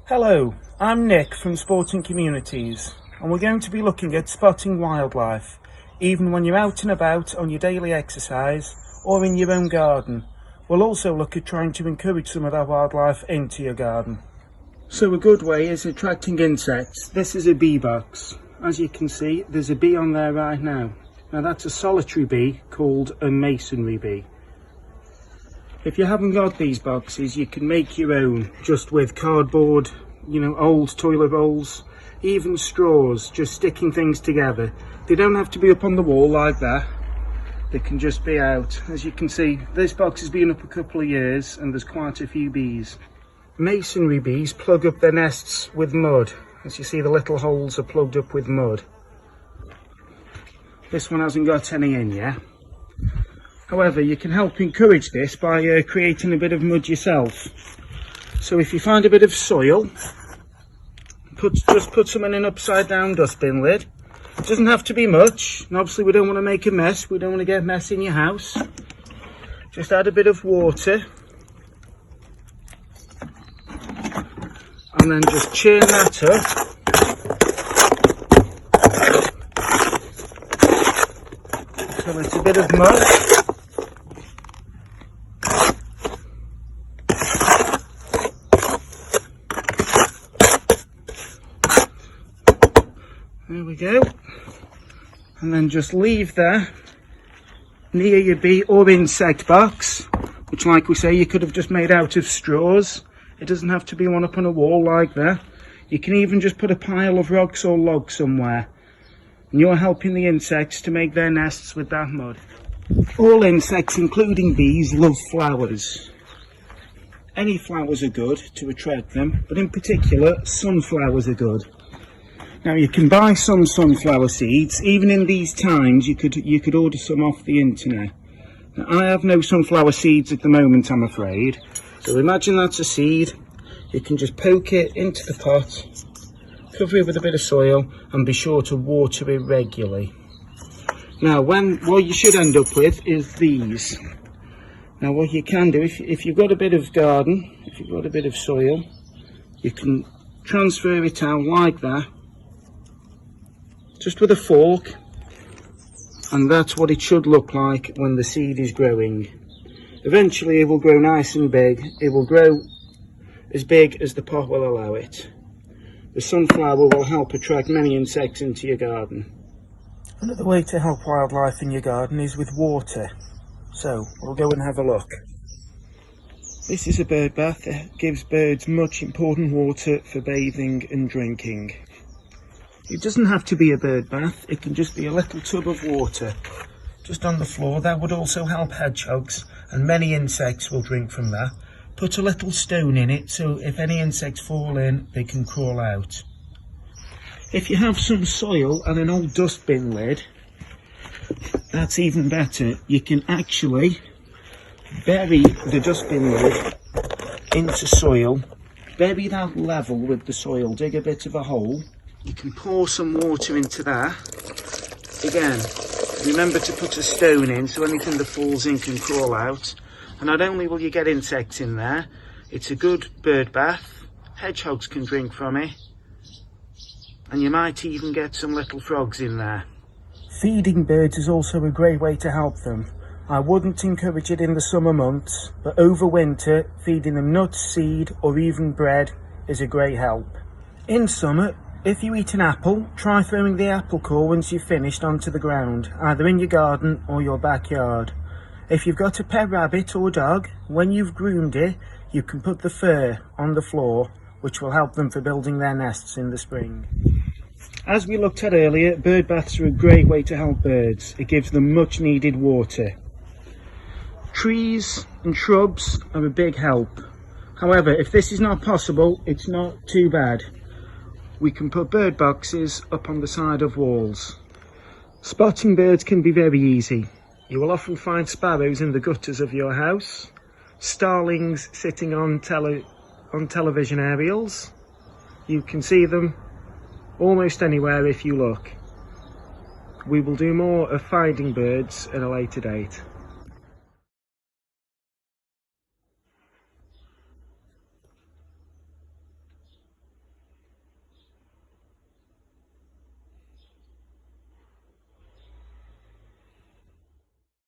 Hello, I'm Nick from Sporting Communities, and we're going to be looking at spotting wildlife, even when you're out and about on your daily exercise or in your own garden. We'll also look at trying to encourage some of that wildlife into your garden. So a good way is attracting insects. This is a bee box. As you can see, there's a bee on there right now. Now that's a solitary bee called a masonry bee. If you haven't got these boxes, you can make your own just with cardboard, old toilet rolls, even straws, just sticking things together. They don't have to be up on the wall like that. They can just be out. As you can see, this box has been up a couple of years and there's quite a few bees. Masonry bees plug up their nests with mud. As you see, the little holes are plugged up with mud. This one hasn't got any in yet. However, you can help encourage this by creating a bit of mud yourself. So if you find a bit of soil, just put some in an upside down dustbin lid. It doesn't have to be much, and obviously we don't want to make a mess, we don't want to get mess in your house. Just add a bit of water, and then just churn that up. So it's a bit of mud. There we go, and then just leave that near your bee or insect box, which, like we say, you could have just made out of straws. It doesn't have to be one up on a wall like that. You can even just put a pile of rocks or logs somewhere, and you're helping the insects to make their nests with that mud. All insects, including bees, love flowers. Any flowers are good to attract them, but in particular sunflowers are good. Now you can buy some sunflower seeds. Even in these times you could order some off the internet. Now, I have no sunflower seeds at the moment, I'm afraid. So imagine that's a seed. You can just poke it into the pot, cover it with a bit of soil, and be sure to water it regularly. Now what you should end up with is these. Now what you can do, if you've got a bit of garden, if you've got a bit of soil, you can transfer it out like that, just with a fork, and that's what it should look like when the seed is growing. Eventually it will grow nice and big. It will grow as big as the pot will allow it. The sunflower will help attract many insects into your garden. Another way to help wildlife in your garden is with water. So we'll go and have a look. This is a bird bath. It gives birds much important water for bathing and drinking. It doesn't have to be a bird bath, it can just be a little tub of water just on the floor. That would also help hedgehogs, and many insects will drink from that. Put a little stone in it so if any insects fall in, they can crawl out. If you have some soil and an old dustbin lid, that's even better. You can actually bury the dustbin lid into soil, bury that level with the soil, dig a bit of a hole. You can pour some water into that. Again, remember to put a stone in so anything that falls in can crawl out. And not only will you get insects in there, it's a good bird bath. Hedgehogs can drink from it. And you might even get some little frogs in there. Feeding birds is also a great way to help them. I wouldn't encourage it in the summer months, but over winter, feeding them nuts, seed, or even bread is a great help. In summer, if you eat an apple, try throwing the apple core once you've finished onto the ground, either in your garden or your backyard. If you've got a pet rabbit or dog, when you've groomed it, you can put the fur on the floor, which will help them for building their nests in the spring. As we looked at earlier, bird baths are a great way to help birds. It gives them much needed water. Trees and shrubs are a big help. However, if this is not possible, it's not too bad. We can put bird boxes up on the side of walls. Spotting birds can be very easy. You will often find sparrows in the gutters of your house, starlings sitting on television aerials. You can see them almost anywhere if you look. We will do more of finding birds at a later date.